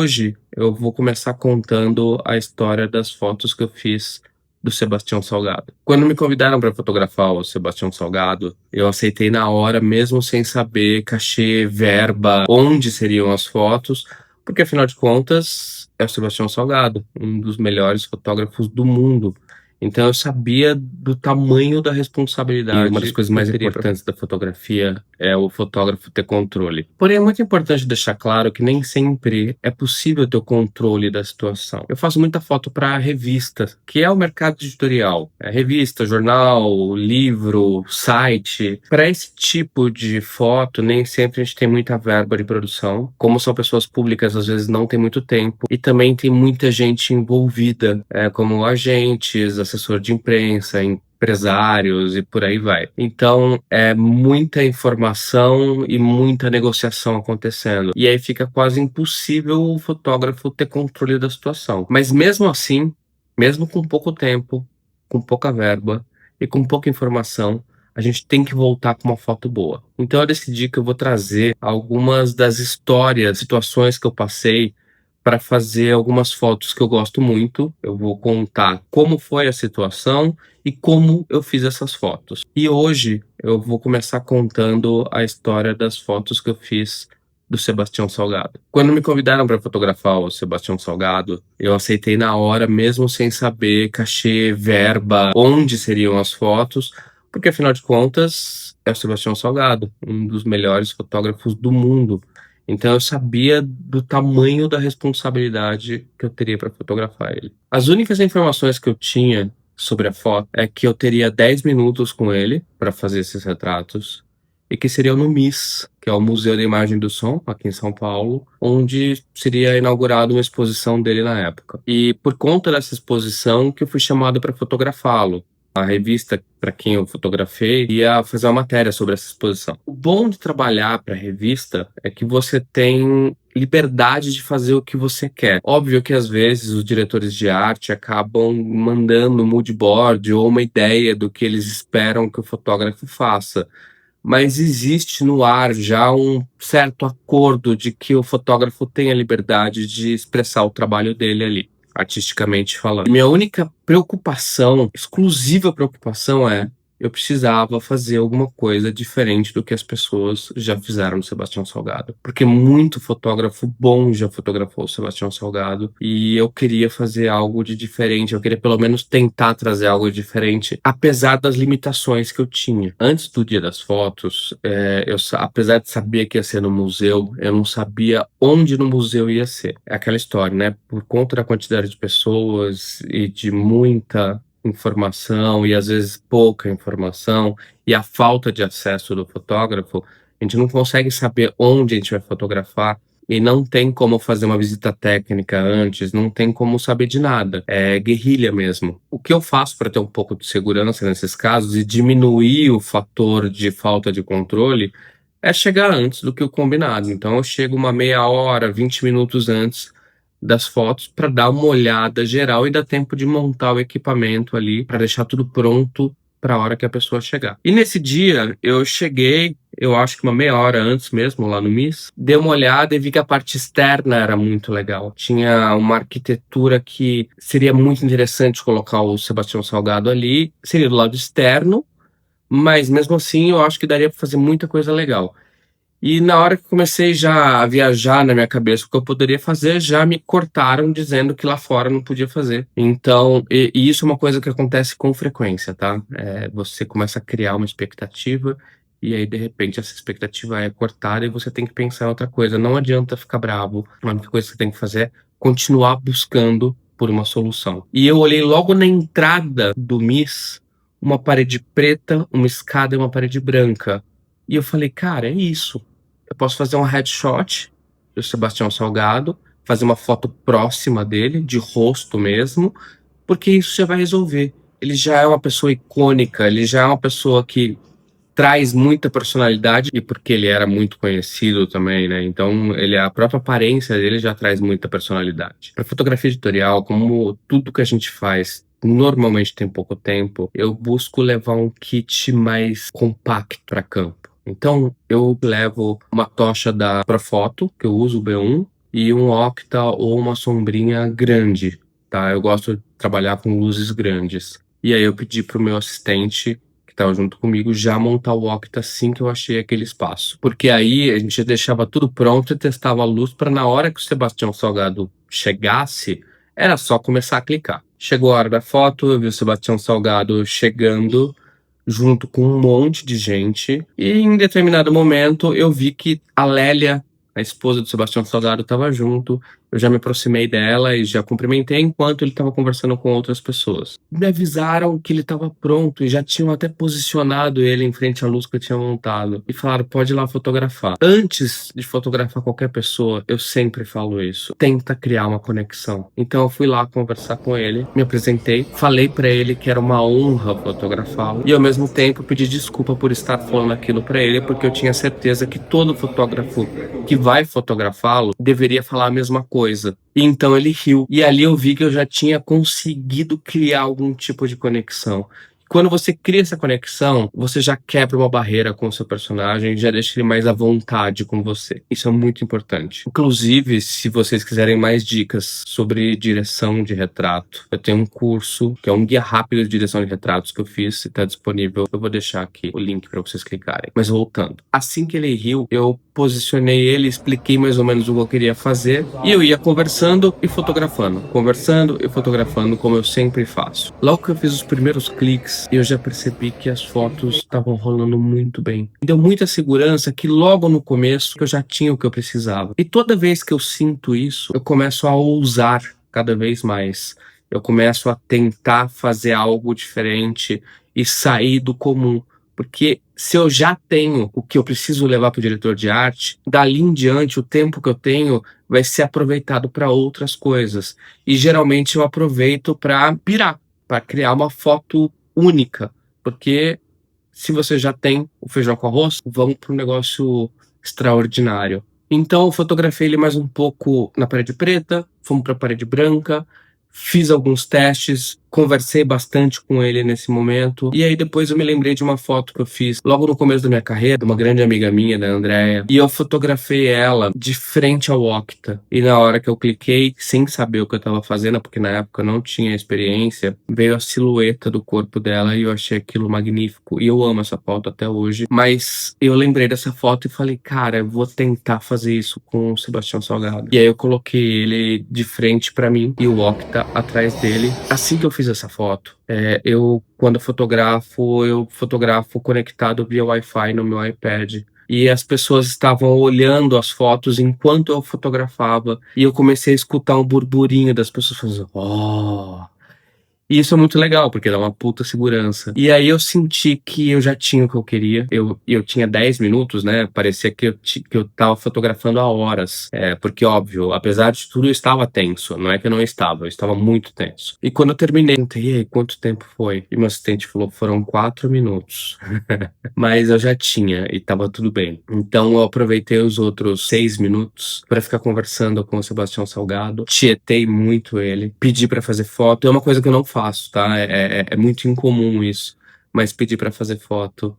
Hoje eu vou começar contando a história das fotos que eu fiz do Sebastião Salgado. Quando me convidaram para fotografar o Sebastião Salgado, eu aceitei na hora, mesmo sem saber cachê, verba, onde seriam as fotos, porque afinal de contas é o Sebastião Salgado, um dos melhores fotógrafos do mundo. Então eu sabia do tamanho da responsabilidade. E uma das coisas mais importantes da fotografia é o fotógrafo ter controle. Porém, é muito importante deixar claro que nem sempre é possível ter o controle da situação. Eu faço muita foto para revista, que é o mercado editorial. É revista, jornal, livro, site. Para esse tipo de foto, nem sempre a gente tem muita verba de produção. Como são pessoas públicas, às vezes não tem muito tempo. E também tem muita gente envolvida, como agentes, assessor de imprensa, empresários e por aí vai. Então, é muita informação e muita negociação acontecendo. E aí fica quase impossível o fotógrafo ter controle da situação. Mas mesmo assim, mesmo com pouco tempo, com pouca verba e com pouca informação, a gente tem que voltar com uma foto boa. Então eu decidi que eu vou trazer algumas das histórias, situações que eu passei para fazer algumas fotos que eu gosto muito. Eu vou contar como foi a situação e como eu fiz essas fotos. E hoje eu vou começar contando a história das fotos que eu fiz do Sebastião Salgado. Quando me convidaram para fotografar o Sebastião Salgado, eu aceitei na hora, mesmo sem saber cachê, verba, onde seriam as fotos, porque afinal de contas é o Sebastião Salgado, um dos melhores fotógrafos do mundo. Então eu sabia do tamanho da responsabilidade que eu teria para fotografar ele. As únicas informações que eu tinha sobre a foto é que eu teria 10 minutos com ele para fazer esses retratos e que seria no MIS, que é o Museu da Imagem e do Som, aqui em São Paulo, onde seria inaugurada uma exposição dele na época. E por conta dessa exposição que eu fui chamado para fotografá-lo. A revista para quem eu fotografei ia fazer uma matéria sobre essa exposição. O bom de trabalhar para a revista é que você tem liberdade de fazer o que você quer. Óbvio que às vezes os diretores de arte acabam mandando um mood board ou uma ideia do que eles esperam que o fotógrafo faça. Mas existe no ar já um certo acordo de que o fotógrafo tem a liberdade de expressar o trabalho dele ali, artisticamente falando. Minha única preocupação, exclusiva preocupação é eu precisava fazer alguma coisa diferente do que as pessoas já fizeram no Sebastião Salgado. Porque muito fotógrafo bom já fotografou o Sebastião Salgado e eu queria fazer algo de diferente, eu queria pelo menos tentar trazer algo diferente, apesar das limitações que eu tinha. Antes do dia das fotos, apesar de saber que ia ser no museu, eu não sabia onde no museu ia ser. É aquela história, né? Por conta da quantidade de pessoas e de muita informação e às vezes pouca informação e a falta de acesso do fotógrafo, a gente não consegue saber onde a gente vai fotografar e não tem como fazer uma visita técnica antes, não tem como saber de nada. É guerrilha mesmo. O que eu faço para ter um pouco de segurança nesses casos e diminuir o fator de falta de controle é chegar antes do que o combinado. Então eu chego uma meia hora, 20 minutos antes das fotos para dar uma olhada geral e dar tempo de montar o equipamento ali para deixar tudo pronto para a hora que a pessoa chegar. E nesse dia eu cheguei, eu acho que uma meia hora antes mesmo, lá no MIS, dei uma olhada e vi que a parte externa era muito legal. Tinha uma arquitetura que seria muito interessante colocar o Sebastião Salgado ali, seria do lado externo, mas mesmo assim eu acho que daria para fazer muita coisa legal. E na hora que comecei já a viajar na minha cabeça o que eu poderia fazer, já me cortaram dizendo que lá fora não podia fazer. Então, e isso é uma coisa que acontece com frequência, tá? Você começa a criar uma expectativa e aí, de repente, essa expectativa é cortada e você tem que pensar em outra coisa. Não adianta ficar bravo. A única coisa que você tem que fazer é continuar buscando por uma solução. E eu olhei logo na entrada do MIS, uma parede preta, uma escada e uma parede branca. E eu falei, cara, é isso. Eu posso fazer um headshot do Sebastião Salgado, fazer uma foto próxima dele, de rosto mesmo, porque isso já vai resolver. Ele já é uma pessoa icônica, ele já é uma pessoa que traz muita personalidade, e porque ele era muito conhecido também, né? Então, a própria aparência dele já traz muita personalidade. Para fotografia editorial, como tudo que a gente faz normalmente tem pouco tempo, eu busco levar um kit mais compacto para campo. Então, eu levo uma tocha da Profoto, que eu uso o B1, e um octa ou uma sombrinha grande, tá? Eu gosto de trabalhar com luzes grandes. E aí eu pedi pro meu assistente, que estava junto comigo, já montar o octa assim que eu achei aquele espaço. Porque aí a gente já deixava tudo pronto e testava a luz para na hora que o Sebastião Salgado chegasse, era só começar a clicar. Chegou a hora da foto, eu vi o Sebastião Salgado chegando junto com um monte de gente, e em determinado momento eu vi que a Lélia, a esposa do Sebastião Salgado, estava junto. Eu já me aproximei dela e já cumprimentei enquanto ele estava conversando com outras pessoas. Me avisaram que ele estava pronto e já tinham até posicionado ele em frente à luz que eu tinha montado. E falaram, pode ir lá fotografar. Antes de fotografar qualquer pessoa, eu sempre falo isso. Tenta criar uma conexão. Então eu fui lá conversar com ele, me apresentei, falei para ele que era uma honra fotografá-lo e ao mesmo tempo pedi desculpa por estar falando aquilo para ele, porque eu tinha certeza que todo fotógrafo que vai fotografá-lo deveria falar a mesma coisa. E então ele riu. E ali eu vi que eu já tinha conseguido criar algum tipo de conexão. Quando você cria essa conexão, você já quebra uma barreira com o seu personagem, já deixa ele mais à vontade com você. Isso é muito importante. Inclusive, se vocês quiserem mais dicas sobre direção de retrato, eu tenho um curso que é um guia rápido de direção de retratos que eu fiz, está disponível. Eu vou deixar aqui o link para vocês clicarem. Mas voltando. Assim que ele riu, eu posicionei ele, expliquei mais ou menos o que eu queria fazer e eu ia conversando e fotografando, como eu sempre faço. Logo que eu fiz os primeiros cliques, eu já percebi que as fotos estavam rolando muito bem. Me deu muita segurança que logo no começo eu já tinha o que eu precisava. E toda vez que eu sinto isso, eu começo a ousar cada vez mais. Eu começo a tentar fazer algo diferente e sair do comum. Porque se eu já tenho o que eu preciso levar para o diretor de arte, dali em diante o tempo que eu tenho vai ser aproveitado para outras coisas. E geralmente eu aproveito para pirar, para criar uma foto única. Porque se você já tem o feijão com arroz, vamos para um negócio extraordinário. Então eu fotografei ele mais um pouco na parede preta, fomos para a parede branca, fiz alguns testes, conversei bastante com ele nesse momento. E aí depois eu me lembrei de uma foto que eu fiz logo no começo da minha carreira, de uma grande amiga minha, da Andrea. E eu fotografei ela de frente ao octa. E na hora que eu cliquei, sem saber o que eu tava fazendo, porque na época eu não tinha experiência, veio a silhueta do corpo dela e eu achei aquilo magnífico. E eu amo essa foto até hoje. Mas eu lembrei dessa foto e falei, cara, eu vou tentar fazer isso com o Sebastião Salgado. E aí eu coloquei ele de frente pra mim e o octa atrás dele. Assim que eu fiz essa foto, quando eu fotografo conectado via Wi-Fi no meu iPad. E as pessoas estavam olhando as fotos enquanto eu fotografava. E eu comecei a escutar um burburinho das pessoas fazendo, oh. E isso é muito legal, porque dá uma puta segurança. E aí eu senti que eu já tinha o que eu queria. Eu tinha 10 minutos, né? Parecia que eu tava fotografando há horas. Porque, óbvio, apesar de tudo, eu estava tenso. Não é que eu não estava, eu estava muito tenso. E quando eu terminei, eu perguntei, e aí, quanto tempo foi? E meu assistente falou, foram 4 minutos. Mas eu já tinha e tava tudo bem. Então eu aproveitei os outros 6 minutos para ficar conversando com o Sebastião Salgado. Tietei muito ele. Pedi para fazer foto. É uma coisa que eu não faço, tá? É muito incomum isso. Mas pedi para fazer foto.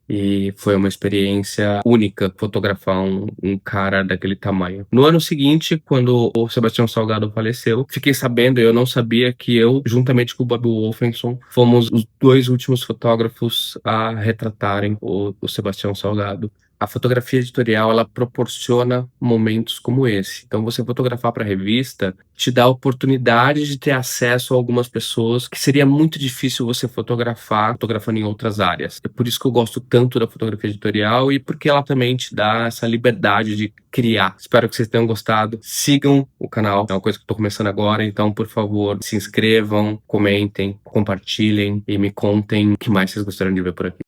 E foi uma experiência única fotografar um cara daquele tamanho. No ano seguinte, quando o Sebastião Salgado faleceu, fiquei sabendo, eu não sabia, que eu, juntamente com o Bob Wolfenson, fomos os 2 últimos fotógrafos a retratarem o Sebastião Salgado. A fotografia editorial, ela proporciona momentos como esse. Então, você fotografar para revista te dá a oportunidade de ter acesso a algumas pessoas que seria muito difícil você fotografando em outras áreas. É por isso que eu gosto tanto da fotografia editorial e porque ela também te dá essa liberdade de criar. Espero que vocês tenham gostado. Sigam o canal, é uma coisa que eu tô começando agora, então, por favor, se inscrevam, comentem, compartilhem e me contem o que mais vocês gostariam de ver por aqui.